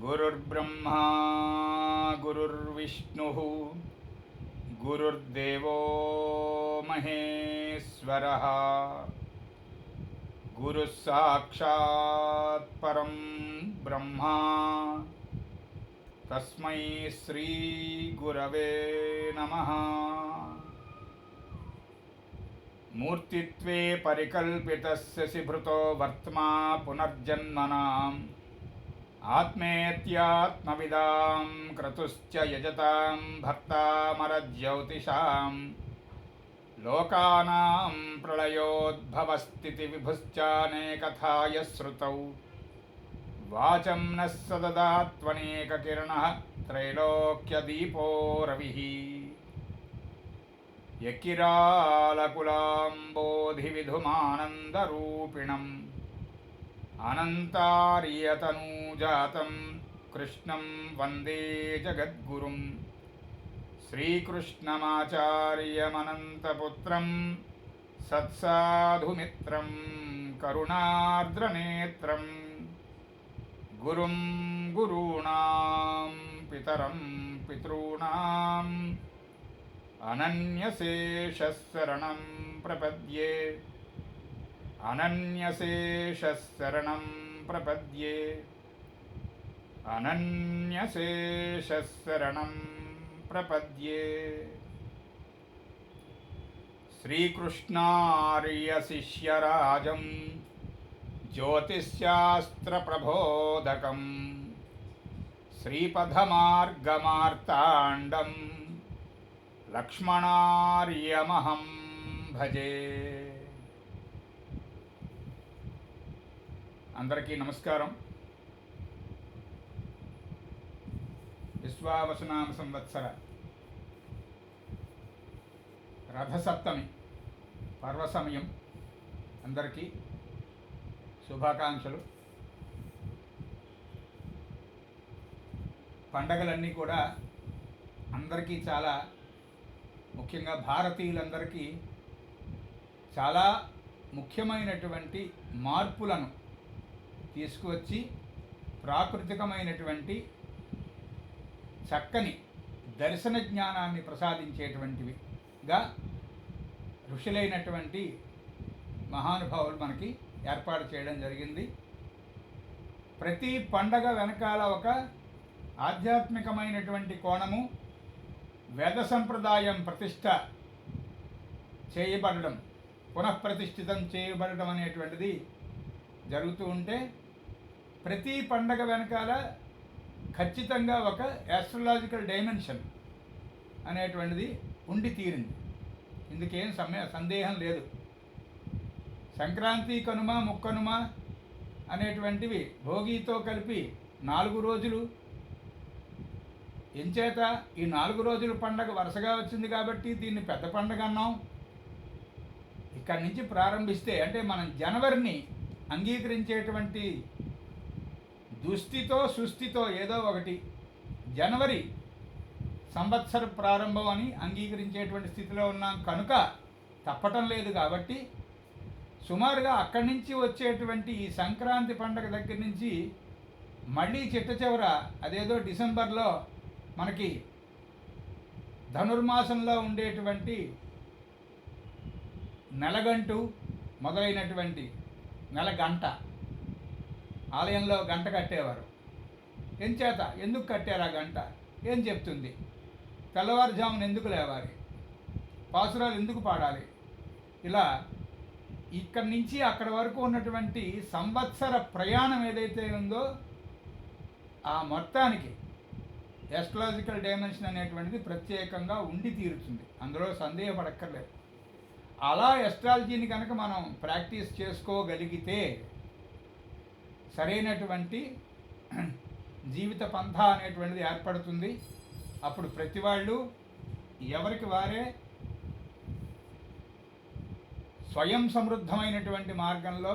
गुरुर्ब्रह्मा गुरुर्विष्णुः गुरुर्देवो महेश्वरः गुरुः साक्षात् परं ब्रह्मा तस्मै श्री गुरवे नमः। मूर्तित्वे परिकल्पितस्य सिभृतो वर्त्मा पुनर्जन्मनाम् आत्मेत्यात्मविदां क्रतुश्च यजतां भक्तामरज्योतिषां लोकानां प्रलयोद्भवस्थितिविभुश्चानेकथाय श्रुतौ वाचं नः सददात्वनेककिरणः त्रैलोक्यदीपो रविः यकिरालकुलाम्बोधिविधुमानन्दरूपिणम् अनन्तार्यतनूजातं कृष्णं वन्दे जगद्गुरुं श्रीकृष्णमाचार्यमनन्तपुत्रं सत्साधुमित्रं करुणार्द्रनेत्रं गुरुं गुरूणां पितरं पितॄणाम् अनन्यशेषशरणं प्रपद्ये अनन्यशेषशरणं प्रपद्ये अनन्यशेषशरणं प्रपद्ये। श्रीकृष्णार्यशिष्यराजं ज्योतिश्शास्त्रप्रबोधकं श्रीपथमार्गमार्ताण्डं लक्ष्मणार्यमहं भजे। అందరికీ నమస్కారం. విశ్వావసునామ సంవత్సర రథసప్తమి పర్వ సమయం అందరికీ శుభాకాంక్షలు. పండగలన్నీ కూడా అందరికీ చాలా ముఖ్యంగా భారతీయులందరికీ చాలా ముఖ్యమైనటువంటి మార్పులను తీసుకువచ్చి ప్రాకృతికమైనటువంటి చక్కని దర్శన జ్ఞానాన్ని ప్రసాదించేటువంటివిగా ఋషులైనటువంటి మహానుభావులు మనకి ఏర్పాటు చేయడం జరిగింది. ప్రతి పండగ వెనకాల ఒక ఆధ్యాత్మికమైనటువంటి కోణము, వేద సంప్రదాయం ప్రతిష్ట చేయబడడం, పునఃప్రతిష్ఠితం చేయబడడం అనేటువంటిది జరుగుతూ ఉంటే ప్రతి పండగ వెనకాల ఖచ్చితంగా ఒక యాస్ట్రలాజికల్ డైమెన్షన్ అనేటువంటిది ఉండి తీరింది. ఇందుకేం సందేహం లేదు. సంక్రాంతి, కనుమ, ముక్కనుమ అనేటువంటివి భోగితో కలిపి 4 రోజులు. ఎంచేత ఈ 4 రోజుల పండగ వరుసగా వచ్చింది కాబట్టి దీన్ని పెద్ద పండగ అన్నాం. ఇక్కడి నుంచి ప్రారంభిస్తే అంటే మనం జనవరిని అంగీకరించేటువంటి దుస్థితో సుస్థితో ఏదో ఒకటి జనవరి సంవత్సర ప్రారంభం అని అంగీకరించేటువంటి స్థితిలో ఉన్నాం కనుక తప్పటం లేదు. కాబట్టి సుమారుగా అక్కడి నుంచి వచ్చేటువంటి ఈ సంక్రాంతి పండగ దగ్గర నుంచి మళ్ళీ చిట్ట చివర అదేదో డిసెంబర్లో మనకి ధనుర్మాసంలో ఉండేటువంటి నెలగంటు మొదలైనటువంటి నెల గంట, ఆలయంలో గంట కట్టేవారు. ఎంచేత ఎందుకు కట్టారు ఆ గంట, ఏం చెప్తుంది, తెల్లవారుజామున ఎందుకు లేవాలి, పాసురాలు ఎందుకు పాడాలి, ఇలా ఇక్కడి నుంచి అక్కడి వరకు ఉన్నటువంటి సంవత్సర ప్రయాణం ఏదైతే ఉందో ఆ మొత్తానికి యాస్ట్రలాజికల్ డైమెన్షన్ అనేటువంటిది ప్రత్యేకంగా ఉండి తీరుతుంది. అందులో సందేహపడక్కర్లేదు. అలా ఎస్ట్రాలజీని కనుక మనం ప్రాక్టీస్ చేసుకోగలిగితే సరైనటువంటి జీవిత పంథ అనేటువంటిది ఏర్పడుతుంది. అప్పుడు ప్రతి వాళ్ళు ఎవరికి వారే స్వయం సమృద్ధమైనటువంటి మార్గంలో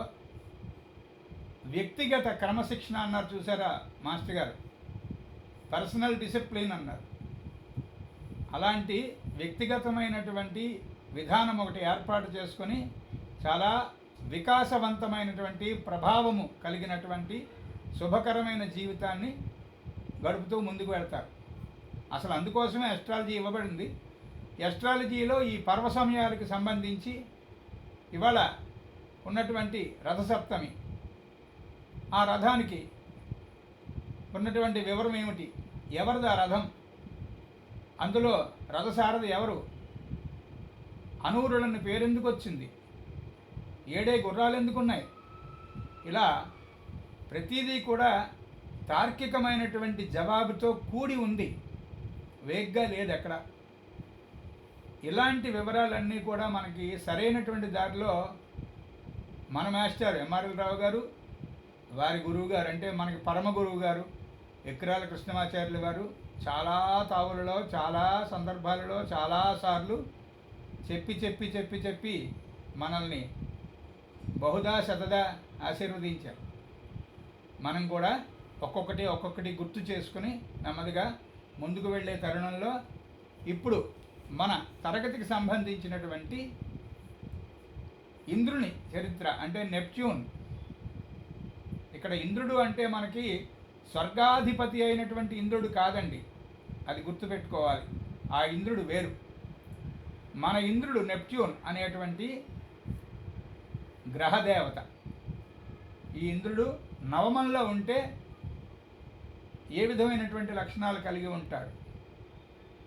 వ్యక్తిగత క్రమశిక్షణ అన్నారు చూసారా మాస్టర్ గారు, పర్సనల్ డిసిప్లిన్ అన్నారు. అలాంటి వ్యక్తిగతమైనటువంటి విధానం ఒకటి ఏర్పాటు చేసుకొని చాలా వికాసవంతమైనటువంటి ప్రభావము కలిగినటువంటి శుభకరమైన జీవితాన్ని గడుపుతూ ముందుకు వెళ్తారు. అసలు అందుకోసమే ఎస్ట్రాలజీ ఇవ్వబడింది. ఎస్ట్రాలజీలో ఈ పర్వ సమయాలకు సంబంధించి ఇవాళ ఉన్నటువంటి రథసప్తమి, ఆ రథానికి ఉన్నటువంటి వివరం ఏమిటి, ఎవరిది ఆ రథం, అందులో రథసారథి ఎవరు, అనూరులను పేరెందుకు వచ్చింది, 7 గుర్రాలు ఎందుకున్నాయి, ఇలా ప్రతిదీ కూడా తార్కికమైనటువంటి జవాబుతో కూడి ఉంది, వేగ్గా లేదు ఎక్కడ. ఇలాంటి వివరాలన్నీ కూడా మనకి సరైనటువంటి దారిలో మన మాస్టర్ ఎంఆర్ఎల్ రావు గారు, వారి గురువు గారు అంటే మనకి పరమ గురువు గారు ఎక్కిరాల కృష్ణమాచార్యులు వారు చాలా తావులలో, చాలా సందర్భాలలో, చాలాసార్లు చెప్పి చెప్పి చెప్పి చెప్పి మనల్ని బహుదా శతదా ఆశీర్వదించారు. మనం కూడా ఒక్కొక్కటి గుర్తు చేసుకుని నెమ్మదిగా ముందుకు వెళ్ళే తరుణంలో ఇప్పుడు మన తరగతికి సంబంధించినటువంటి ఇంద్రుని చరిత్ర అంటే నెప్ట్యూన్. ఇక్కడ ఇంద్రుడు అంటే మనకి స్వర్గాధిపతి అయినటువంటి ఇంద్రుడు కాదండి, అది గుర్తుపెట్టుకోవాలి. ఆ ఇంద్రుడు వేరు. మన ఇంద్రుడు నెప్ట్యూన్ అనేటువంటి గ్రహదేవత. ఈ ఇంద్రుడు నవమంలో ఉంటే ఏ విధమైనటువంటి లక్షణాలు కలిగి ఉంటాడు.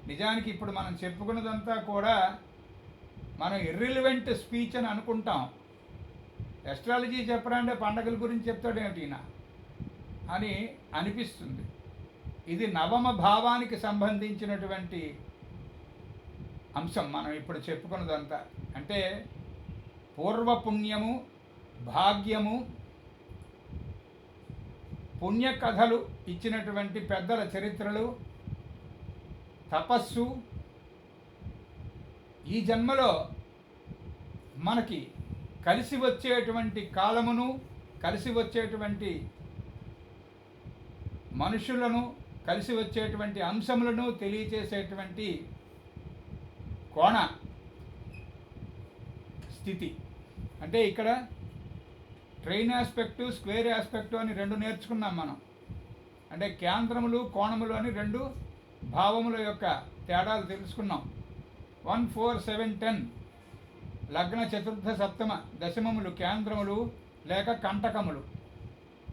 నిజానికి ఇప్పుడు మనం చెప్పుకున్నదంతా కూడా మనం ఇర్రిలివెంట్ స్పీచ్ అని అనుకుంటాం. ఎస్ట్రాలజీ చెప్పరంటే పండగల గురించి చెప్తాడేమిటినా అని అనిపిస్తుంది. ఇది నవమ భావానికి సంబంధించినటువంటి అంశం. మనం ఇప్పుడు చెప్పుకున్నదంతా అంటే పూర్వపుణ్యము, భాగ్యము, పుణ్యకథలు ఇచ్చినటువంటి పెద్దల చరిత్రలు, తపస్సు, ఈ జన్మలో మనకి కలిసి వచ్చేటువంటి కాలమును, కలిసి వచ్చేటువంటి మనుషులను, కలిసి వచ్చేటువంటి అంశములను తెలియచేసేటువంటి కోణ స్థితి. అంటే ఇక్కడ ట్రైన్ ఆస్పెక్టు, స్క్వేర్ ఆస్పెక్టు అని 2 నేర్చుకున్నాం మనం. అంటే కేంద్రములు, కోణములు అని 2 భావముల యొక్క తేడాలు తెలుసుకున్నాం. 1, 4, 7, 10 లగ్న, చతుర్థ, సప్తమ, దశమములు కేంద్రములు లేక కంటకములు.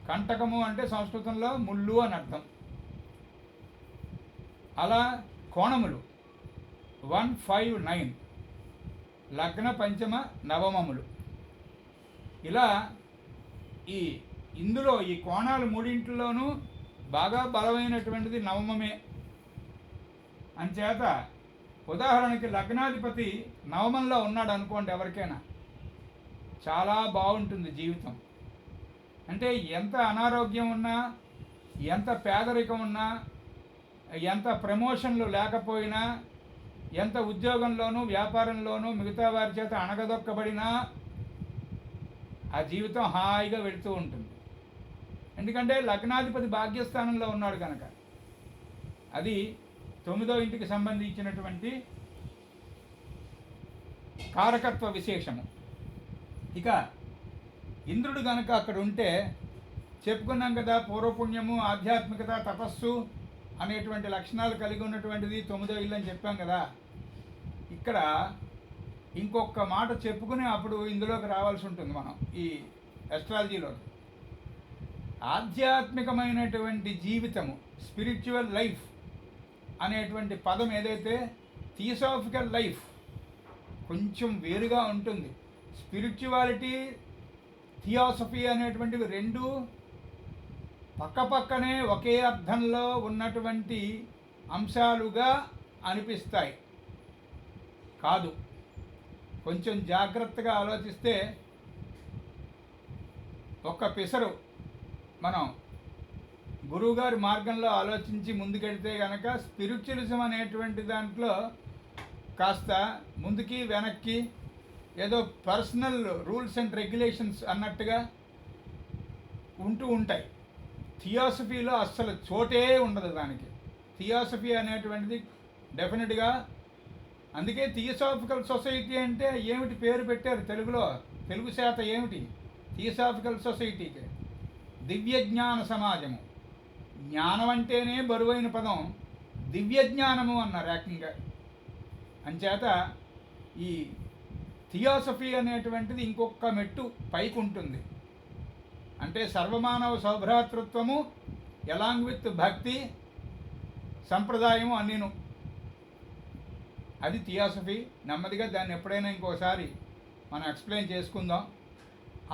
కంటకము అంటే సంస్కృతంలో ముళ్ళు అని అర్థం. అలా కోణములు 1, 5, 9 లగ్న, పంచమ, నవమములు. ఇలా ఇందులో ఈ కోణాలు మూడింటిలోనూ బాగా బలమైనటువంటిది నవమమే. అంచేత ఉదాహరణకి లగ్నాధిపతి నవమంలో ఉన్నాడు అనుకోండి, ఎవరికైనా చాలా బాగుంటుంది జీవితం. అంటే ఎంత అనారోగ్యం ఉన్నా, ఎంత పేదరికం ఉన్నా, ఎంత ప్రమోషన్లు లేకపోయినా, ఎంత ఉద్యోగంలోనూ వ్యాపారంలోనూ మిగతా వారి చేత అణగదొక్కబడినా ఆ జీవితం హాయిగా వెళుతూ ఉంటుంది. ఎందుకంటే లగ్నాధిపతి భాగ్యస్థానంలో ఉన్నాడు కనుక. అది 9వ ఇంటికి సంబంధించినటువంటి కారకత్వ విశేషము. ఇక ఇంద్రుడు కనుక అక్కడ ఉంటే చెప్పుకున్నాం కదా, పూర్వపుణ్యము, ఆధ్యాత్మికత, తపస్సు అనేటువంటి లక్షణాలు కలిగి ఉన్నటువంటిది 9వ ఇల్లు అని చెప్పాం కదా. ఇక్కడ ఇంకొక మాట చెప్పుకుని అప్పుడు ఇందులోకి రావాల్సి ఉంటుంది మనం ఈ ఎస్ట్రాలజీలో. ఆధ్యాత్మికమైనటువంటి జీవితము, స్పిరిచువల్ లైఫ్ అనేటువంటి పదం ఏదైతే, థియోసాఫికల్ లైఫ్ కొంచెం వేరుగా ఉంటుంది. స్పిరిచువాలిటీ, థియోసఫీ అనేటువంటివి 2 పక్కపక్కనే ఒకే అర్థంలో ఉన్నటువంటి అంశాలుగా అనిపిస్తాయి. కాదు, కొంచెం జాగ్రత్తగా ఆలోచిస్తే ఒక్క పిసరు మనం గురువుగారి మార్గంలో ఆలోచించి ముందుకెళ్తే కనుక స్పిరిచువలిజం అనేటువంటి దాంట్లో కాస్త ముందుకి వెనక్కి ఏదో పర్సనల్ రూల్స్ అండ్ రెగ్యులేషన్స్ అన్నట్టుగా ఉంటూ ఉంటాయి. థియోసఫీలో అస్సలు చోటే ఉండదు దానికి. థియోసఫీ అనేటువంటిది డెఫినెట్గా, అందుకే థియోసాఫికల్ సొసైటీ అంటే ఏమిటి పేరు పెట్టారు తెలుగులో, తెలుగు శాత ఏమిటి థియోసాఫికల్ సొసైటీకి? దివ్య జ్ఞాన సమాజము, జ్ఞానం అంటేనే బరువైన పదం దివ్య జ్ఞానము అన్నారు ఏకంగా. అంచేత ఈ థియోసఫీ అనేటువంటిది ఇంకొక మెట్టు పైకి ఉంటుంది. అంటే సర్వమానవ సౌభ్రాతృత్వము ఎలాంగ్ విత్ భక్తి సంప్రదాయము అన్నీను, అది థియోసఫీ. నెమ్మదిగా దాన్ని ఎప్పుడైనా ఇంకోసారి మనం ఎక్స్ప్లెయిన్ చేసుకుందాం.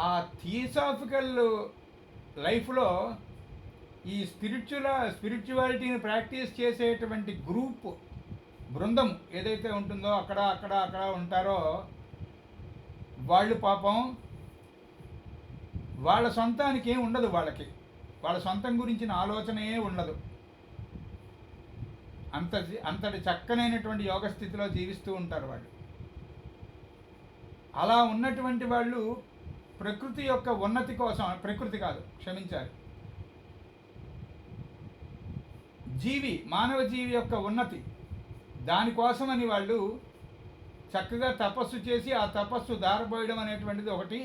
ఆ థియోసాఫికల్ లైఫ్లో ఈ స్పిరిచువాలిటీని ప్రాక్టీస్ చేసేటువంటి బృందం ఏదైతే ఉంటుందో అక్కడ ఉంటారో వాళ్ళు పాపం వాళ్ళ సొంతానికి ఏం ఉండదు, వాళ్ళ సొంతం గురించిన ఆలోచనే ఉండదు. అంతటి చక్కనైనటువంటి యోగ స్థితిలో జీవిస్తూ ఉంటారు వాళ్ళు. అలా ఉన్నటువంటి వాళ్ళు ప్రకృతి యొక్క ఉన్నతి కోసం, ప్రకృతి కాదు క్షమించాలి, మానవ జీవి యొక్క ఉన్నతి దానికోసమని వాళ్ళు చక్కగా తపస్సు చేసి ఆ తపస్సు దారబోయడం అనేటువంటిది ఒకటి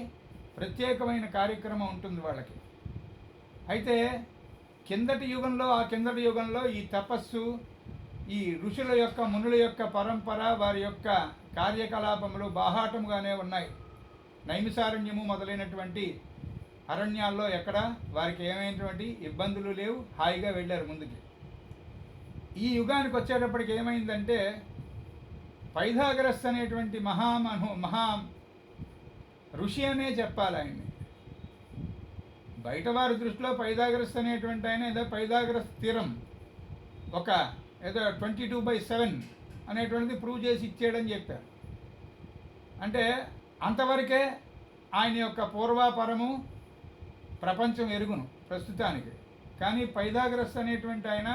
ప్రత్యేకమైన కార్యక్రమం ఉంటుంది వాళ్ళకి. అయితే కిందటి యుగంలో ఈ తపస్సు, ఈ ఋషుల యొక్క మునుల యొక్క పరంపర, వారి యొక్క కార్యకలాపములు బాహాటముగానే ఉన్నాయి. నైమిసారణ్యము మొదలైనటువంటి అరణ్యాల్లో ఎక్కడ వారికి ఏమైనటువంటి ఇబ్బందులు లేవు, హాయిగా వెళ్ళారు ముందుకి. ఈ యుగానికి వచ్చేటప్పటికి ఏమైందంటే పైథాగరస్ అనేటువంటి మహా ఋషి అనే చెప్పాలి ఆయన్ని. బయటవారి దృష్టిలో పైథాగరస్ అనేటువంటి ఆయన ఏదో పైథాగరస్ స్థిరం ఒక ఏదో 22/7 అనేటువంటిది ప్రూవ్ చేసి ఇచ్చేయడని చెప్పారు. అంటే అంతవరకే ఆయన యొక్క పూర్వాపరము ప్రపంచం ఎరుగును ప్రస్తుతానికి. కానీ పైథాగరస్ అనేటువంటి ఆయన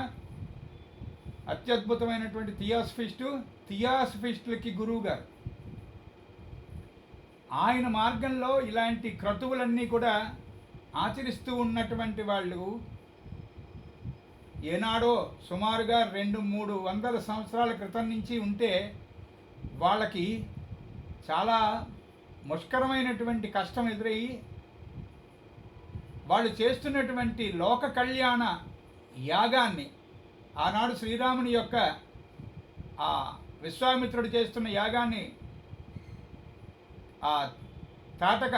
అత్యద్భుతమైనటువంటి థియాసఫిస్టులకి గురువు గారు. ఆయన మార్గంలో ఇలాంటి క్రతువులన్నీ కూడా ఆచరిస్తూ ఉన్నటువంటి వాళ్ళు ఏనాడో సుమారుగా 200-300 సంవత్సరాల క్రితం నుంచి ఉంటే వాళ్ళకి చాలా ముష్కరమైనటువంటి కష్టం ఎదురయ్యి వాళ్ళు చేస్తున్నటువంటి లోక కళ్యాణ యాగాన్ని, ఆనాడు శ్రీరాముని యొక్క ఆ విశ్వామిత్రుడు చేస్తున్న యాగాన్ని ఆ తాటక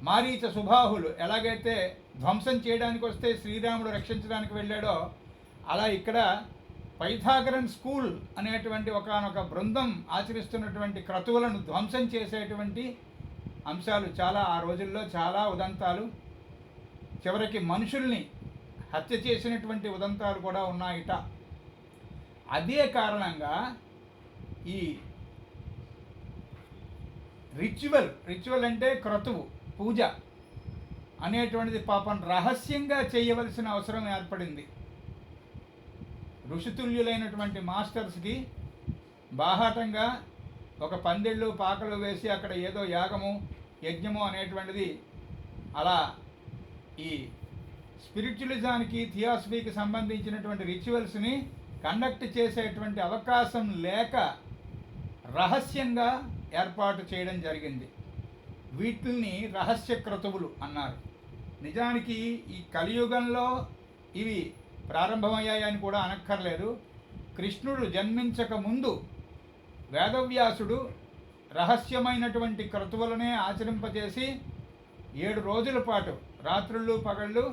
మారీచ సుబాహులు ఎలాగైతే ధ్వంసం చేయడానికి వస్తే శ్రీరాముడు రక్షించడానికి వెళ్ళాడో, అలా ఇక్కడ పైథాగరన్ స్కూల్ అనేటువంటి ఒకానొక బృందం ఆచరిస్తున్నటువంటి క్రతువులను ధ్వంసం చేసేటువంటి అంశాలు చాలా ఆ రోజుల్లో చాలా ఉదంతాలు, చివరికి మనుషుల్ని హత్య చేసినటువంటి ఉదంతాలు కూడా ఉన్నాయిట. అదే కారణంగా ఈ రిచువల్ అంటే క్రతువు, పూజ అనేటువంటిది పాపం రహస్యంగా చేయవలసిన అవసరం ఏర్పడింది. ఋషితుల్యులైనటువంటి మాస్టర్స్కి బాహాటంగా ఒక పందిళ్ళు పాకలు వేసి అక్కడ ఏదో యాగము యజ్ఞము అనేటువంటిది అలా ఈ స్పిరిచువలిజానికి థియాసఫీకి సంబంధించినటువంటి రిచువల్స్ని కండక్ట్ చేసేటువంటి అవకాశం లేక రహస్యంగా ఏర్పాటు చేయడం జరిగింది. వీటిని రహస్య క్రతువులు అన్నారు. నిజానికి ఈ కలియుగంలో ఇవి ప్రారంభమయ్యాయని కూడా అనక్కర్లేదు. కృష్ణుడు జన్మించక ముందు వేదవ్యాసుడు రహస్యమైనటువంటి క్రతువులనే ఆచరింపజేసి 7 రోజుల పాటు రాత్రుళ్ళు పగళ్ళు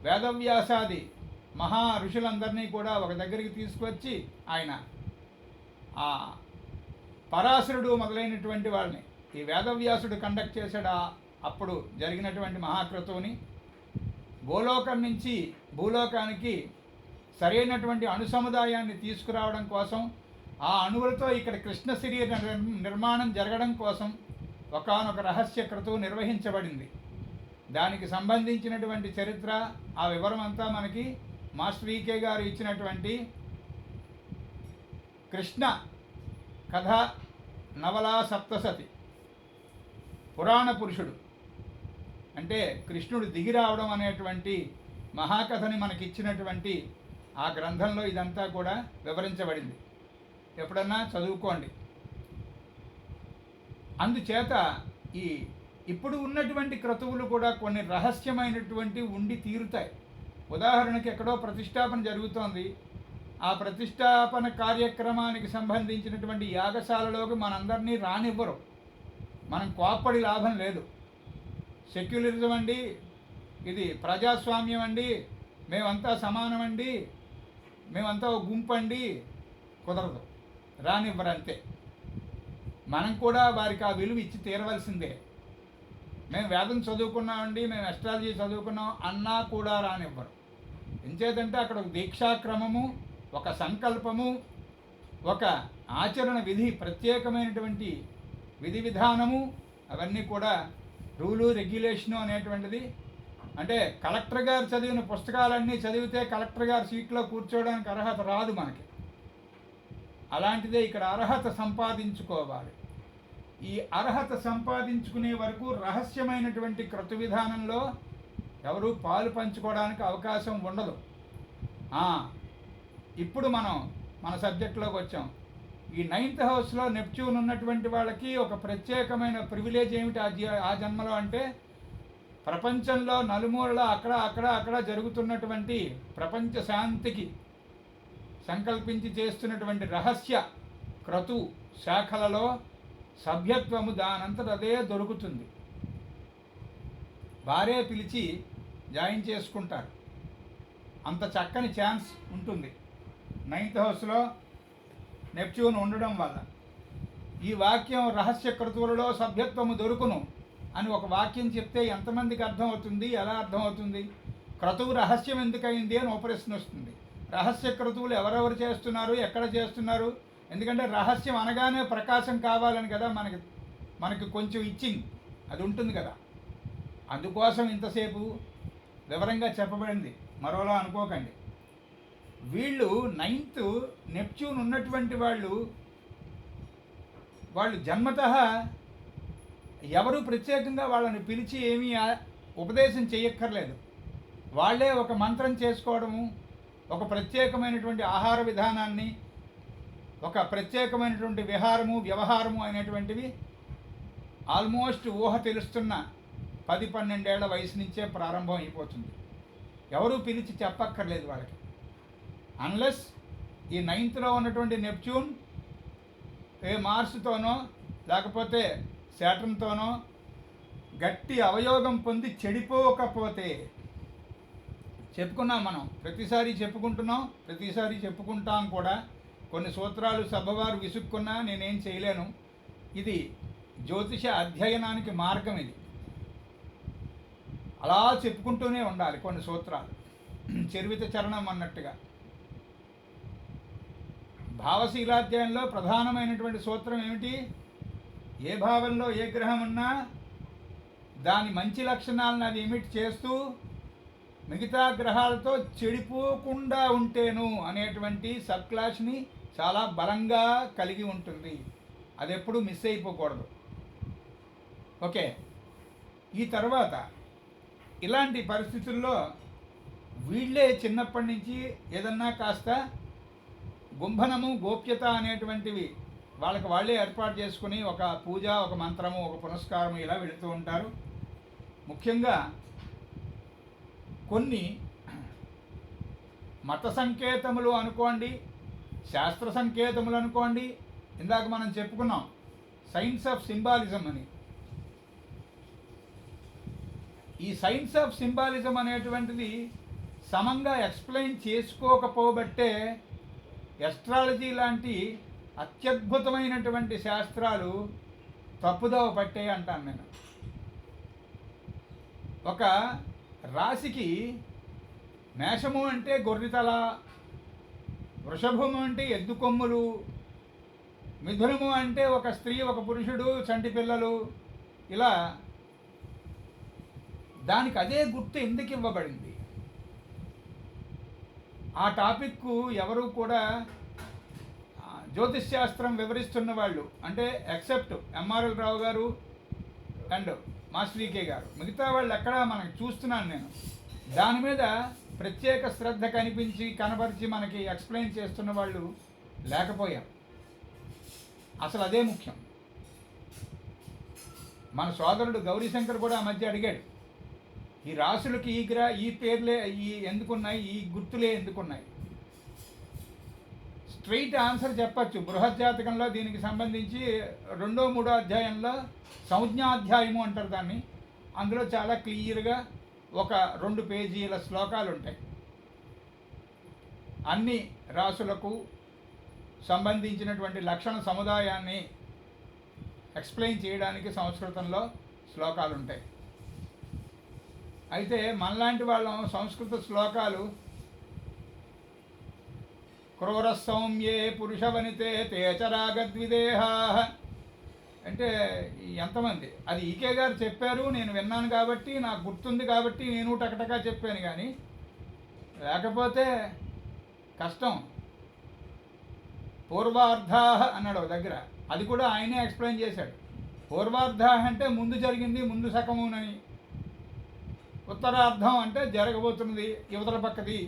వేదవ్యాసాది మహా ఋషులందరినీ కూడా ఒక దగ్గరికి తీసుకొచ్చి ఆయన ఆ పరాశరుడు మొదలైనటువంటి వాళ్ళని ఈ వేదవ్యాసుడు కండక్ట్ చేశాడు. అప్పుడు జరిగినటువంటి మహాక్రతువుని గోలోకం నుంచి భూలోకానికి సరైనటువంటి అణుసముదాయాన్ని తీసుకురావడం కోసం, ఆ అణువులతో ఇక్కడ కృష్ణ శరీర నిర్మాణం జరగడం కోసం ఒకానొక రహస్య క్రతువు నిర్వహించబడింది. దానికి సంబంధించినటువంటి చరిత్ర, ఆ వివరం అంతా మనకి మాస్టర్ ఈకే గారు ఇచ్చినటువంటి కృష్ణ కథ నవలా సప్తసతి పురాణ పురుషుడు అంటే కృష్ణుడు దిగి రావడం అనేటువంటి మహాకథని మనకిచ్చినటువంటి ఆ గ్రంథంలో ఇదంతా కూడా వివరించబడింది. ఎప్పుడన్నా చదువుకోండి. అందుచేత ఇప్పుడు ఉన్నటువంటి క్రతువులు కూడా కొన్ని రహస్యమైనటువంటి ఉండి తీరుతాయి. ఉదాహరణకి ఎక్కడో ప్రతిష్టాపన జరుగుతోంది, ఆ ప్రతిష్టాపన కార్యక్రమానికి సంబంధించినటువంటి యాగశాలలోకి మనందరినీ రానివ్వరు. మనం కోప్పడి లాభం లేదు. సెక్యులరిజం అండి, ఇది ప్రజాస్వామ్యం అండి, మేమంతా సమానం అండి, మేమంతా ఒక గుంపు అండి, కుదరదు, రానివ్వరు అంతే. మనం కూడా వారికి ఆ విలువ ఇచ్చి తీరవలసిందే. మేము వేదం చదువుకున్నామండి, మేము అస్ట్రాలజీ చదువుకున్నాం అన్నా కూడా రానివ్వరు. ఎంచేతంటే అక్కడ ఒక దీక్షాక్రమము, ఒక సంకల్పము, ఒక ఆచరణ విధి, ప్రత్యేకమైనటువంటి విధి విధానము, అవన్నీ కూడా రూలు రెగ్యులేషను అనేటువంటిది. అంటే కలెక్టర్ గారు చదివిన పుస్తకాలన్నీ చదివితే కలెక్టర్ గారు సీట్లో కూర్చోవడానికి అర్హత రాదు మనకి. అలాంటిదే ఇక్కడ అర్హత సంపాదించుకోవాలి. ఈ అర్హత సంపాదించుకునే వరకు రహస్యమైనటువంటి క్రతు విధానంలో ఎవరు పాలు పంచుకోవడానికి అవకాశం ఉండదు. ఇప్పుడు మనం మన సబ్జెక్టులోకి వచ్చాం. ఈ 9th హౌస్లో నెప్ట్యూన్ ఉన్నటువంటి వాళ్ళకి ఒక ప్రత్యేకమైన ప్రివిలేజ్ ఏమిటి ఆ జన్మలో అంటే, ప్రపంచంలో నలుమూలలా అక్కడ జరుగుతున్నటువంటి ప్రపంచ శాంతికి సంకల్పించి చేస్తున్నటువంటి రహస్య క్రతు శాఖలలో సభ్యత్వము దానంతట అదే దొరుకుతుంది. వారే పిలిచి జాయిన్ చేసుకుంటారు. అంత చక్కని ఛాన్స్ ఉంటుంది 9th హౌస్లో నెప్ట్యూన్ ఉండడం వల్ల. ఈ వాక్యం రహస్య క్రతువులలో సభ్యత్వము దొరుకును అని ఒక వాక్యం చెప్తే ఎంతమందికి అర్థమవుతుంది, ఎలా అర్థమవుతుంది? క్రతువు రహస్యం ఎందుకయింది అని ఒక ప్రశ్న వస్తుంది. రహస్య క్రతువులు ఎవరెవరు చేస్తున్నారు, ఎక్కడ చేస్తున్నారు? ఎందుకంటే రహస్యం అనగానే ప్రకాశం కావాలని కదా మనకి కొంచెం ఇచ్చింగ్ అది ఉంటుంది కదా. అందుకోసం ఇంతసేపు వివరంగా చెప్పబడింది, మరోలా అనుకోకండి. వీళ్ళు 9th నెప్ట్యూన్ ఉన్నటువంటి వాళ్ళు జన్మతః ఎవరు ప్రత్యేకంగా వాళ్ళని పిలిచి ఏమీ ఉపదేశం చేయక్కర్లేదు. వాళ్ళే ఒక మంత్రం చేసుకోవడము, ఒక ప్రత్యేకమైనటువంటి ఆహార విధానాన్ని, ఒక ప్రత్యేకమైనటువంటి విహారము వ్యవహారము అనేటువంటివి ఆల్మోస్ట్ ఊహ తెలుస్తున్న 10-12 ఏళ్ల వయసు నుంచే ప్రారంభం అయిపోతుంది. ఎవరూ పిలిచి చెప్పక్కర్లేదు వాళ్ళకి. అన్లెస్ ఈ 9thలో ఉన్నటువంటి నెప్ట్యూన్ ఏ మార్స్తోనో లేకపోతే శాటర్న్తోనో గట్టి అవయోగం పొంది చెడిపోకపోతే. చెప్పుకున్నాం మనం, ప్రతిసారి చెప్పుకుంటున్నాం, ప్రతిసారి చెప్పుకుంటాం కూడా. కొన్ని సూత్రాలు సభవారు విసుక్కున్నా నేనేం చేయలేను. ఇది జ్యోతిష అధ్యయనానికి మార్గం. ఇది అలా చెప్పుకుంటూనే ఉండాలి. కొన్ని సూత్రాలు చరివిత చరణం అన్నట్టుగా. భావశీలాధ్యాయంలో ప్రధానమైనటువంటి సూత్రం ఏమిటి? ఏ భావంలో ఏ గ్రహం ఉన్నా దాని మంచి లక్షణాలను అది ఎమిట్ చేస్తూ మిగతా గ్రహాలతో చెడిపోకుండా ఉంటేను అనేటువంటి సబ్ క్లాస్ని చాలా బలంగా కలిగి ఉంటుంది. అది ఎప్పుడూ మిస్ అయిపోకూడదు. ఓకే, ఈ తర్వాత ఇలాంటి పరిస్థితుల్లో వీళ్ళే చిన్నప్పటి నుంచి ఏదన్నా కాస్త గుంభనము గోప్యత అనేటువంటివి వాళ్ళకి వాళ్ళే ఏర్పాటు చేసుకుని ఒక పూజ, ఒక మంత్రము, ఒక పునస్కారము ఇలా వెళుతూ ఉంటారు. ముఖ్యంగా కొన్ని మత సంకేతములు అనుకోండి, శాస్త్ర సంకేతములు అనుకోండి. ఇందాక మనం చెప్పుకున్నాం సైన్స్ ఆఫ్ సింబాలిజం అని. ఈ సైన్స్ ఆఫ్ సింబాలిజం అనేటువంటిది సమంగా ఎక్స్ప్లెయిన్ చేసుకోకపోబట్టే ఎస్ట్రాలజీ లాంటి అత్యద్భుతమైనటువంటి శాస్త్రాలు తప్పుదోవ పట్టే అంటాను నేను. ఒక రాశికి మేషము అంటే గొర్రెతల, వృషభము అంటే ఎద్దు కొమ్ములు, మిథునము అంటే ఒక స్త్రీ ఒక పురుషుడు చంటి పిల్లలు, ఇలా దానికి అదే గుర్తు ఎందుకు ఇవ్వబడింది? ఆ టాపిక్కు ఎవరు కూడా జ్యోతిష్ శాస్త్రం వివరిస్తున్న వాళ్ళు అంటే ఎక్సెప్ట్ ఎంఆర్ఎల్ రావు గారు అండ్ మాస్టర్ ఈకే గారు, మిగతా వాళ్ళు ఎక్కడా మనకి చూస్తున్నాను నేను దాని మీద ప్రత్యేక శ్రద్ధ కనపరిచి మనకి ఎక్స్ప్లెయిన్ చేస్తున్న వాళ్ళు లేకపోయారు. అసలు అదే ముఖ్యం. మన సోదరుడు గౌరీశంకర్ కూడా ఆ మధ్య అడిగాడు, ఈ రాసులకి ఈ పేర్లే ఈ ఎందుకున్నాయి, ఈ గుర్తులే ఎందుకున్నాయి? స్ట్రైట్ ఆన్సర్ చెప్పచ్చు. బృహజ్జాతకంలో దీనికి సంబంధించి 2-3 అధ్యాయంలో సంజ్ఞాధ్యాయము అంటారు దాన్ని. అందులో చాలా క్లియర్గా ఒక 2 పేజీల శ్లోకాలు ఉంటాయి. అన్ని రాసులకు సంబంధించినటువంటి లక్షణ సముదాయాన్ని ఎక్స్ప్లెయిన్ చేయడానికి సంస్కృతంలో శ్లోకాలు ఉంటాయి. అయితే మనలాంటి వాళ్ళం సంస్కృత శ్లోకాలు క్రూర సౌమ్యే పురుషవనితే తేచరాగద్విదేహ అంటే ఎంతమంది, అది ఈకే గారు చెప్పారు, నేను విన్నాను కాబట్టి నాకు గుర్తుంది కాబట్టి నేను టకటకా చెప్పాను. కానీ లేకపోతే కష్టం. పూర్వార్ధా అన్నాడు దగ్గర, అది కూడా ఆయనే ఎక్స్ప్లెయిన్ చేశాడు. పూర్వార్ధ అంటే ముందు జరిగింది, ముందు సకమునని. ఉత్తరార్ధం అంటే జరగబోతున్నది, యువతల పక్కది.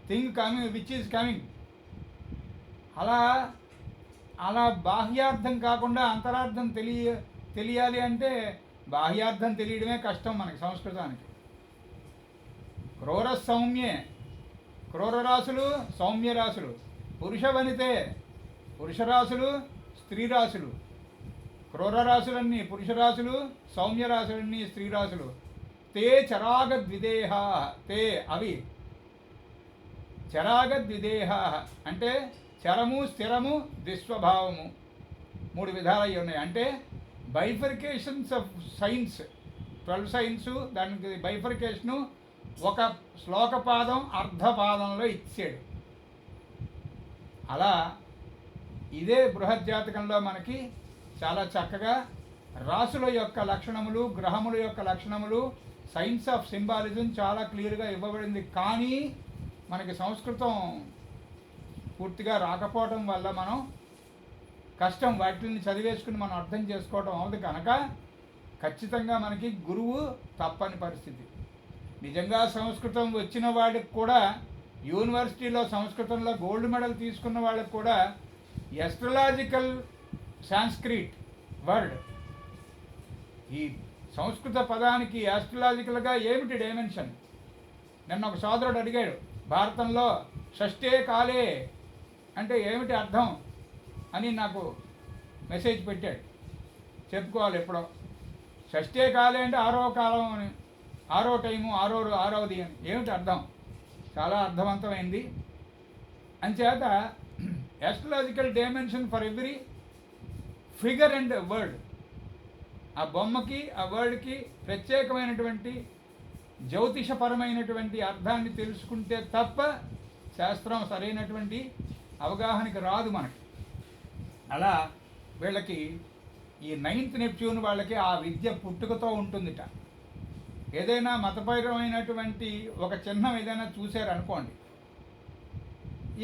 Thing coming which is coming. అలా అలా బాహ్యార్థం కాకుండా అంతరార్థం తెలియాలి అంటే బాహ్యార్థం తెలియడమే కష్టం మనకి సంస్కృతానికి. క్రూర సౌమ్యే, క్రూర రాసులు సౌమ్య రాసులు. పురుషవనితే, పురుషరాశులు స్త్రీ రాశులు. క్రూర రాశులన్నీ పురుషరాశులు, సౌమ్య రాశులన్నీ స్త్రీ రాశులు. తే చరాగద్విదేహ, తే అవి. చరాగద్విదేహ అంటే చరము స్థిరము దిస్వభావము 3 విధాలయ్యి ఉన్నాయి. అంటే బైఫర్కేషన్స్ ఆఫ్ సైన్స్, 12 సైన్స్, దానికి బైఫర్కేషను ఒక శ్లోకపాదం అర్ధపాదంలో ఇచ్చాడు. అలా ఇదే బృహజ్జాతకంలో మనకి చాలా చక్కగా రాసుల యొక్క లక్షణములు, గ్రహముల యొక్క లక్షణములు, సైన్స్ ఆఫ్ సింబాలిజం చాలా క్లియర్గా ఇవ్వబడింది. కానీ మనకి సంస్కృతం పూర్తిగా రాకపోవడం వల్ల మనం కష్టం, వాటిని చదివేసుకుని మనం అర్థం చేసుకోవడం అవుతుంది. కనుక ఖచ్చితంగా మనకి గురువు తప్పని పరిస్థితి. నిజంగా సంస్కృతం వచ్చిన వాడికి కూడా, యూనివర్సిటీలో సంస్కృతంలో గోల్డ్ మెడల్ తీసుకున్న వాళ్ళకి కూడా ఎస్ట్రలాజికల్ సాంస్క్రిట్ వర్డ్, ఈ సంస్కృత పదానికి యాస్ట్రలాజికల్గా ఏమిటి డైమెన్షన్? నిన్న ఒక సోదరుడు అడిగాడు, భారతంలో షష్ఠే కాలే అంటే ఏమిటి అర్థం అని నాకు మెసేజ్ పెట్టాడు. చెప్పుకోవాలి ఎప్పుడో. షష్ఠే కాలే అంటే 6వ కాలం అని, 6వ టైము, ఆరవది అని. ఏమిటి అర్థం? చాలా అర్థవంతమైంది. అంచేత astrological dimension for every figure and word. ఆ బొమ్మకి ఆ వర్డ్కి ప్రత్యేకమైనటువంటి జ్యోతిషపరమైనటువంటి అర్థాన్ని తెలుసుకుంటే తప్ప శాస్త్రం సరైనటువంటి అవగాహనకి రాదు మనకి. అలా వీళ్ళకి ఈ 9th నెప్ట్యూన్ వాళ్ళకి ఆ విద్య పుట్టుకతో ఉంటుందిట. ఏదైనా మతపరమైనటువంటి ఒక చిహ్నం ఏదైనా చూశారనుకోండి,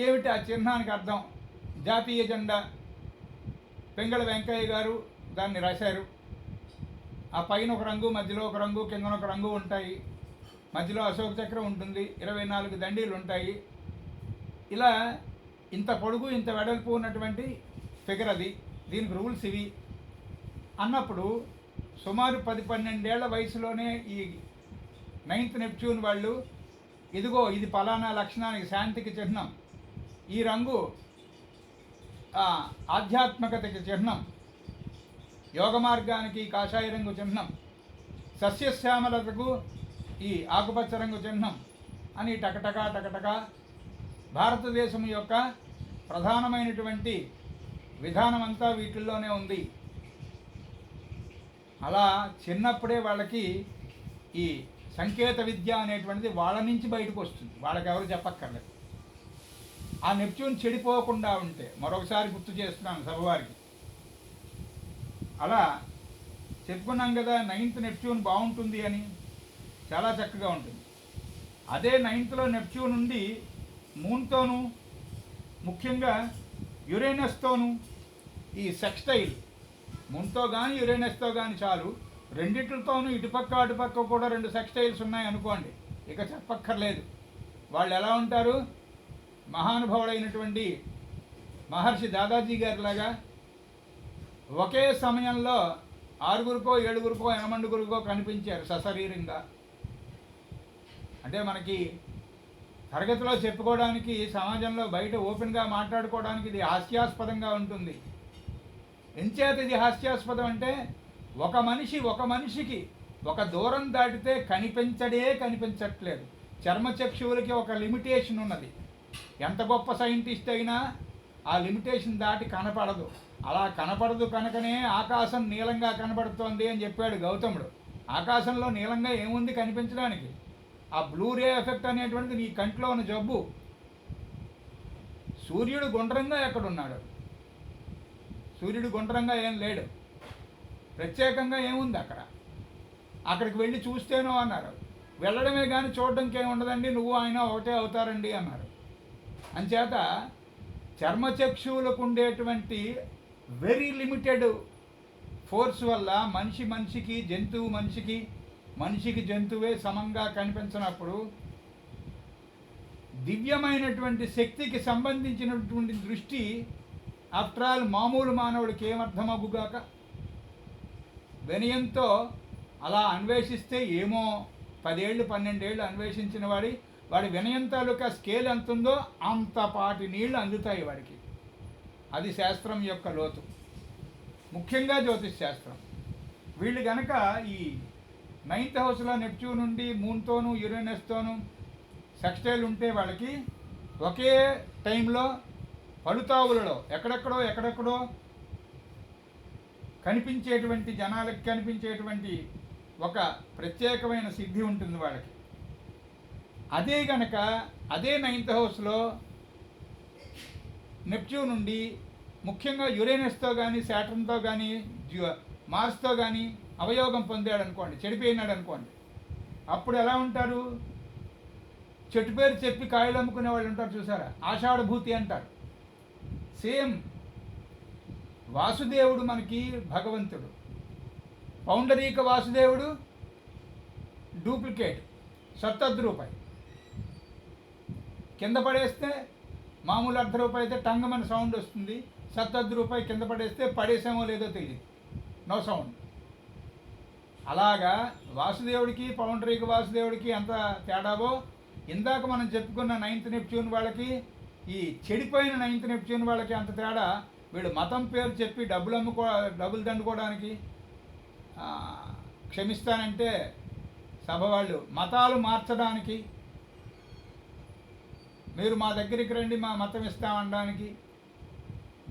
ఏమిటి ఆ చిహ్నానికి అర్థం? జాతీయ జెండా, పింగళ వెంకయ్య గారు దాన్ని రాశారు. ఆ పైన ఒక రంగు, మధ్యలో ఒక రంగు, కిందన ఒక రంగు ఉంటాయి. మధ్యలో అశోక చక్రం ఉంటుంది, 24 దండీలు ఉంటాయి. ఇలా ఇంత పొడుగు ఇంత వెడల్పు ఉన్నటువంటి ఫిగర్ అది. దీనికి రూల్స్ ఇవి అన్నప్పుడు సుమారు 10-12 ఏళ్ల వయసులోనే ఈ 9th నెప్ట్యూన్ వాళ్ళు, ఇదిగో ఇది ఫలానా లక్షణానికి, శాంతికి చిహ్నం, ఈ రంగు ఆధ్యాత్మికతకి చిహ్నం, యోగ మార్గానికి కాషాయ రంగు చిహ్నం, సస్యశ్యామలతకు ఈ ఆకుపచ్చ రంగు చిహ్నం అని టకటకా భారతదేశం యొక్క ప్రధానమైనటువంటి విధానం అంతా వీటిల్లోనే ఉంది. అలా చిన్నప్పుడే వాళ్ళకి ఈ సంకేత విద్య అనేటువంటిది వాళ్ళ నుంచి బయటకు వస్తుంది, వాళ్ళకి ఎవరు చెప్పక్కర్లేదు. ఆ నెప్ట్యూన్ చెడిపోకుండా ఉంటే, మరొకసారి గుర్తు చేస్తున్నాను సభవారికి, అలా చెప్పుకున్నాం కదా 9th నెప్ట్యూన్ బాగుంటుంది అని, చాలా చక్కగా ఉంటుంది. అదే 9th నెప్ట్యూన్ ఉండి మూన్తోనూ, ముఖ్యంగా యురేనస్తోనూ ఈ సెక్స్టైల్, మూన్తో కానీ యురేనస్తో కానీ చాలు, రెండిట్లతోనూ ఇటుపక్క అటుపక్క కూడా 2 సెక్స్టైల్స్ ఉన్నాయి అనుకోండి, ఇక చెప్పక్కర్లేదు. వాళ్ళు ఎలా ఉంటారు? మహానుభావుడైనటువంటి మహర్షి దాదాజీ గారిలాగా ఒకే సమయంలో 6గురికో 7గురికో 8గురికో కనిపించారు సశరీరంగా. అంటే మనకి తరగతిలో చెప్పుకోవడానికి, సమాజంలో బయట ఓపెన్గా మాట్లాడుకోవడానికి ఇది హాస్యాస్పదంగా ఉంటుంది. ఎంచేత ఇది హాస్యాస్పదం అంటే ఒక మనిషికి ఒక దూరం దాటితే కనిపించట్లేదు. చర్మచక్షువులకి ఒక లిమిటేషన్ ఉన్నది. ఎంత గొప్ప సైంటిస్ట్ అయినా ఆ లిమిటేషన్ దాటి కనపడదు. అలా కనపడదు కనుకనే ఆకాశం నీలంగా కనపడుతోంది అని చెప్పాడు గౌతముడు. ఆకాశంలో నీలంగా ఏముంది కనిపించడానికి? ఆ బ్లూ రే ఎఫెక్ట్ అనేటువంటిది నీ కంట్లో ఉన్న జబ్బు. సూర్యుడు గుండ్రంగా ఎక్కడున్నాడు? సూర్యుడు గుండ్రంగా ఏం లేడు. ప్రత్యేకంగా ఏముంది అక్కడ? అక్కడికి వెళ్ళి చూస్తేనో అన్నారు. వెళ్ళడమే కానీ చూడడానికి ఏమి ఉండదండి, నువ్వు ఆయన ఒకటే అవుతారండి అన్నారు. అంచేత చర్మచక్షువులకు ఉండేటువంటి వెరీ లిమిటెడ్ ఫోర్స్ వల్ల మనిషికి జంతువు మనిషికి జంతువే సమంగా కనిపించినప్పుడు దివ్యమైనటువంటి శక్తికి సంబంధించినటువంటి దృష్టి ఆఫ్టర్ ఆల్ మామూలు మానవుడికి ఏమర్థమగుగాక? వినయంతో అలా అన్వేషిస్తే ఏమో 10 ఏళ్ళు 12 ఏళ్ళు అన్వేషించిన వాడి వినయం తాలూకా స్కేల్ ఎంత ఉందో అంత పాటి నీళ్లు అందుతాయి వాడికి. అది శాస్త్రం యొక్క లోతు, ముఖ్యంగా జ్యోతిష్ శాస్త్రం. వీళ్ళు గనక ఈ 9th హౌస్లో నెప్ట్యూన్ నుండి మూన్తోనూ యురేనస్తోనూ సెక్స్టైల్ ఉంటే వాళ్ళకి ఒకే టైంలో పలుతావులలో ఎక్కడెక్కడో కనిపించేటువంటి జనాలకి కనిపించేటువంటి ఒక ప్రత్యేకమైన సిద్ధి ఉంటుంది వాళ్ళకి. అదే గనక అదే 9th హౌస్లో నెప్ట్యూన్ నుండి ముఖ్యంగా యురేనస్తో కానీ శాటర్న్తో కానీ మార్స్తో కానీ అవయోగం పొందాడు అనుకోండి, చెడిపోయినాడు అనుకోండి, అప్పుడు ఎలా ఉంటారు? చెట్టు పేరు చెప్పి కాయలు అమ్ముకునే వాళ్ళు ఉంటారు చూసారా, ఆషాఢభూతి అంటారు. సేమ్ వాసుదేవుడు మనకి భగవంతుడు, పౌండరీక వాసుదేవుడు డూప్లికేట్ సత్తద్రూపాయి. కింద పడేస్తే మామూలు ₹1 అయితే టంగమని సౌండ్ వస్తుంది, ₹1 కింద పడేస్తే పడేసామో లేదో తెలియదు, నో సౌండ్. అలాగా వాసుదేవుడికి పౌండరీక వాసుదేవుడికి ఎంత తేడావో ఇందాక మనం చెప్పుకున్న 9th నెప్ట్యూన్ వాళ్ళకి, ఈ చెడిపోయిన 9th నెప్ట్యూన్ వాళ్ళకి అంత తేడా. వీళ్ళు మతం పేరు చెప్పి డబ్బులు దండుకోవడానికి, క్షమిస్తానంటే సభ వాళ్ళు మతాలు మార్చడానికి, మీరు మా దగ్గరికి రండి మా మతం ఇస్తామనడానికి,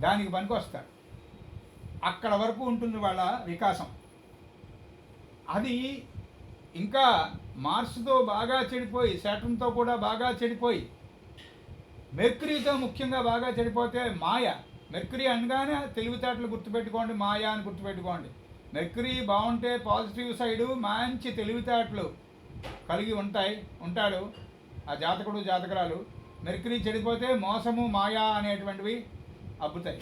దానికి పనికొస్తారు. అక్కడ వరకు ఉంటుంది వాళ్ళ వికాసం. అది ఇంకా మార్స్తో బాగా చెడిపోయి, శాటర్న్తో కూడా బాగా చెడిపోయి, మెర్క్యూరీతో ముఖ్యంగా బాగా చెడిపోతే మాయ. మెర్క్యూరీ అనగానే తెలివితేటలు గుర్తుపెట్టుకోండి, మాయ అని గుర్తుపెట్టుకోండి. మెర్క్యూరీ బాగుంటే పాజిటివ్ సైడు మంచి తెలివితేటలు కలిగి ఉంటాడు ఆ జాతకురాలు. మెర్క్యూరీ చెడిపోతే మోసము మాయా అనేటువంటివి అబ్బుతాయి.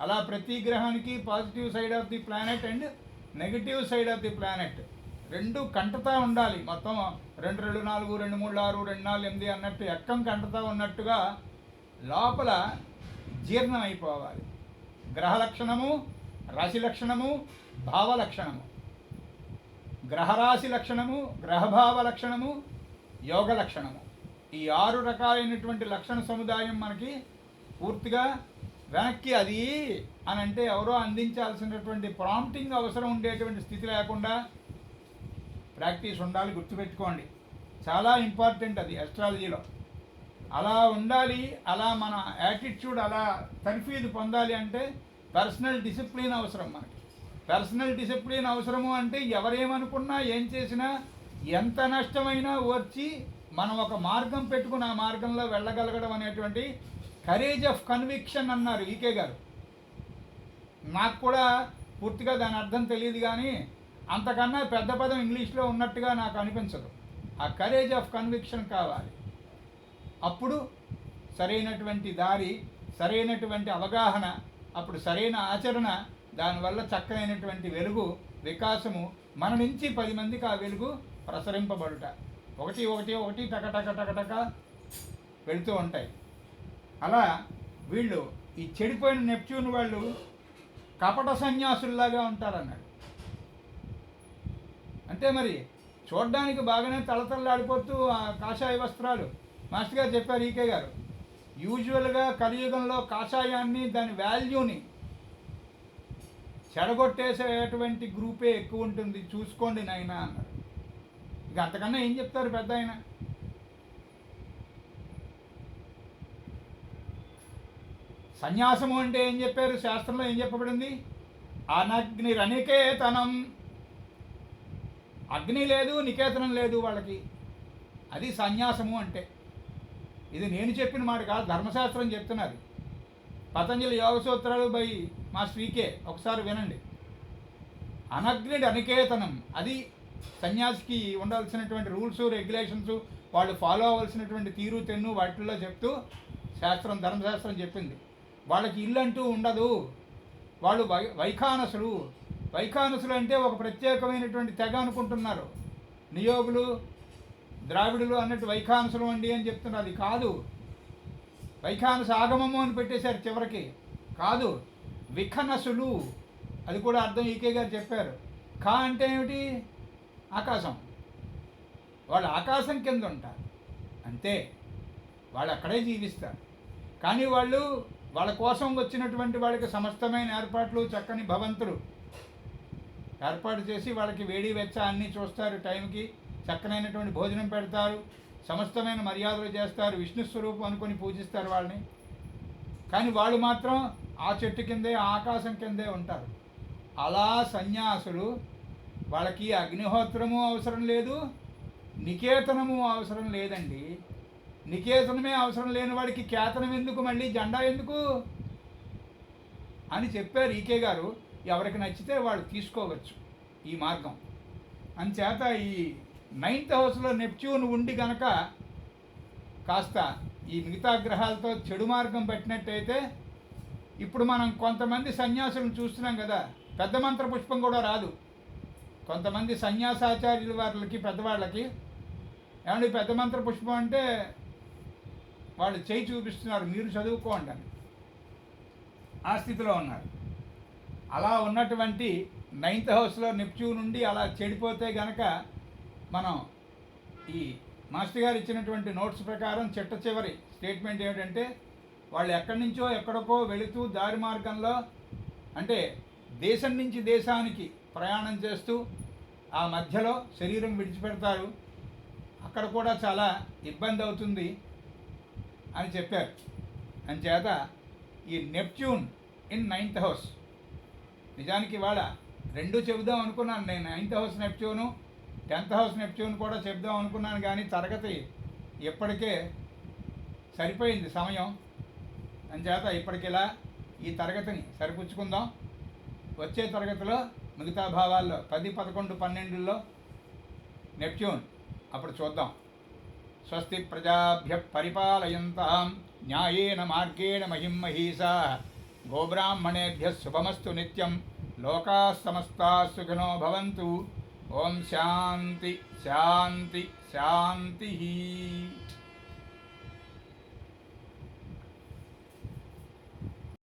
అలా ప్రతి గ్రహానికి positive side of the planet and negative side of the planet రెండు కంటతా ఉండాలి. మొత్తం 2 2 4 2 3 6 2 4 8 అన్నట్టు ఎక్కం కంటతా ఉన్నట్టుగా లోపల జీర్ణం అయిపోవాలి. గ్రహ లక్షణము, రాశి లక్షణము, భావ లక్షణము, గ్రహరాశి లక్షణము, గ్రహభావ లక్షణము, యోగ లక్షణము, ఈ 6 రకాలైనటువంటి లక్షణ సముదాయం మనకి పూర్తిగా వెనక్కి అది అని అంటే ఎవరో అందించాల్సినటువంటి ప్రాంప్టింగ్ అవసరం ఉండేటువంటి స్థితి లేకుండా ప్రాక్టీస్ ఉండాలి. గుర్తుపెట్టుకోండి, చాలా ఇంపార్టెంట్ అది అస్ట్రాలజీలో. అలా ఉండాలి. అలా మన యాటిట్యూడ్ అలా తర్ఫీదు పొందాలి అంటే పర్సనల్ డిసిప్లిన్ అవసరం. మనకి పర్సనల్ డిసిప్లిన్ అవసరము అంటే ఎవరేమనుకున్నా ఏం చేసినా ఎంత నష్టమైనా ఓర్చి మనం ఒక మార్గం పెట్టుకుని ఆ మార్గంలో వెళ్ళగలగడం అనేటువంటి కరేజ్ ఆఫ్ కన్విక్షన్ అన్నారు ఈకే గారు. నాకు కూడా పూర్తిగా దాని అర్థం తెలియదు, కానీ అంతకన్నా పెద్ద పదం ఇంగ్లీష్లో ఉన్నట్టుగా నాకు అనిపించదు. ఆ కరేజ్ ఆఫ్ కన్విక్షన్ కావాలి. అప్పుడు సరైనటువంటి దారి, సరైనటువంటి అవగాహన, అప్పుడు సరైన ఆచరణ, దానివల్ల చక్కనైనటువంటి వెలుగు, వికాసము మన నుంచి 10 మందికి ఆ వెలుగు ప్రసరింపబడుట. ఒకటి టక వెళుతూ ఉంటాయి. అలా వీళ్ళు ఈ చెడిపోయిన నెప్ట్యూన్ వాళ్ళు కపట సన్యాసుల్లాగా ఉంటారన్నాడు. అంటే మరి చూడడానికి బాగానే తళతళలాడిపోతూ ఆ కాషాయ వస్త్రాలు. మాస్టర్ గారు చెప్పారు, ఈకే గారు, యూజువల్గా కలియుగంలో కాషాయాన్ని దాని వాల్యూని చెడగొట్టేసేటువంటి గ్రూపే ఎక్కువ ఉంటుంది, చూసుకోండి నాయనా అన్నారు. ఇక అంతకన్నా ఏం చెప్తారు పెద్ద ఆయన. సన్యాసము అంటే ఏం చెప్పారు శాస్త్రంలో, ఏం చెప్పబడింది? అనగ్నిరనికేతనం. అగ్ని లేదు, నికేతనం లేదు వాళ్ళకి. అది సన్యాసము అంటే. ఇది నేను చెప్పిన మాట కాదు, ధర్మశాస్త్రం చెప్తున్నది. పతంజలి యోగ సూత్రాలు బై మా శ్రీకే, ఒకసారి వినండి. అనగ్నిడ్ అనికేతనం, అది సన్యాసికి ఉండాల్సినటువంటి రూల్స్ రెగ్యులేషన్స్, వాళ్ళు ఫాలో అవ్వాల్సినటువంటి తీరు తెన్ను వాటిల్లో చెప్తూ శాస్త్రం, ధర్మశాస్త్రం చెప్పింది. వాళ్ళకి ఇల్లు అంటూ ఉండదు, వాళ్ళు వైఖానసులు. వైఖానసులు అంటే ఒక ప్రత్యేకమైనటువంటి తెగ అనుకుంటున్నారు. నియోగులు, ద్రావిడులు అన్నట్టు వైఖానసులు అండి అని చెప్తున్నారు. అది కాదు. వైఖానస ఆగమము అని పెట్టేశారు చివరికి. కాదు, విఖనసులు. అది కూడా అర్థం ఈకే గారు చెప్పారు. కా అంటే ఏమిటి? ఆకాశం. వాళ్ళు ఆకాశం కింద ఉంటారు అంతే, వాళ్ళు అక్కడే జీవిస్తారు. కానీ వాళ్ళు వాళ్ళ కోసం వచ్చినటువంటి వాళ్ళకి సమస్తమైన ఏర్పాట్లు, చక్కని భవంతులు ఏర్పాటు చేసి వాళ్ళకి వేడి వెచ్చ అన్నీ చూస్తారు, టైంకి చక్కనైనటువంటి భోజనం పెడతారు, సమస్తమైన మర్యాదలు చేస్తారు, విష్ణు స్వరూపం అనుకొని పూజిస్తారు వాళ్ళని. కానీ వాళ్ళు మాత్రం ఆ చెట్టు కిందే, ఆకాశం కిందే ఉంటారు. అలా సన్యాసులు, వాళ్ళకి అగ్నిహోత్రము అవసరం లేదు, నికేతనము అవసరం లేదండి. నికేతనమే అవసరం లేని వాడికి కేతనం ఎందుకు, మళ్ళీ జెండా ఎందుకు అని చెప్పారు ఈకే గారు. ఎవరికి నచ్చితే వాళ్ళు తీసుకోవచ్చు ఈ మార్గం. అంచేత ఈ 9th హౌస్లో నెప్ట్యూన్ ఉండి గనక కాస్త ఈ మిగతా గ్రహాలతో చెడు మార్గం పట్టినట్టయితే, ఇప్పుడు మనం కొంతమంది సన్యాసులను చూస్తున్నాం కదా, పెద్ద మంత్ర పుష్పం కూడా రాదు. కొంతమంది సన్యాసాచార్యుల వాళ్ళకి, పెద్దవాళ్ళకి, ఏమంటే పెద్ద మంత్ర పుష్పం అంటే వాళ్ళు చేయి చూపిస్తున్నారు, మీరు చదువుకోండి అని, ఆ స్థితిలో ఉన్నారు. అలా ఉన్నటువంటి 9th హౌస్లో నెప్ట్యూన్ నుండి అలా చెడిపోతే గనక, మనం ఈ మాస్టర్ గారు ఇచ్చినటువంటి నోట్స్ ప్రకారం చిట్ట చివరి స్టేట్మెంట్ ఏమిటంటే, వాళ్ళు ఎక్కడి నుంచో ఎక్కడికో వెళుతూ దారి మార్గంలో, అంటే దేశం నుంచి దేశానికి ప్రయాణం చేస్తూ ఆ మధ్యలో శరీరం విడిచిపెడతారు. అక్కడ కూడా చాలా ఇబ్బంది అవుతుంది అని చెప్పారు. అంచేత ఈ నెప్ట్యూన్ ఇన్ 9th హౌస్, నిజానికి ఇవాళ రెండు చెబుదాం అనుకున్నాను నేను. 9th house Neptune, 10th house Neptune కూడా చెప్దాం అనుకున్నాను, కానీ తరగతి ఇప్పటికే సరిపోయింది సమయం. అంచేత ఇప్పటికిలా ఈ తరగతిని సరిపుచ్చుకుందాం. వచ్చే తరగతిలో మిగతా భావాల్లో 10, 11, 12లో నెప్ట్యూన్ అప్పుడు చూద్దాం. స్వస్తి ప్రజాభ్య పరిపాలయంతాం న్యాయేన మార్గేణ మహిమహీషాః గోబ్రాహ్మణేభ్యః శుభమస్తు నిత్యం. లోకాः సమస్తాः సుఖినో భవంతు. ఓం శాంతి శాంతి శాంతి.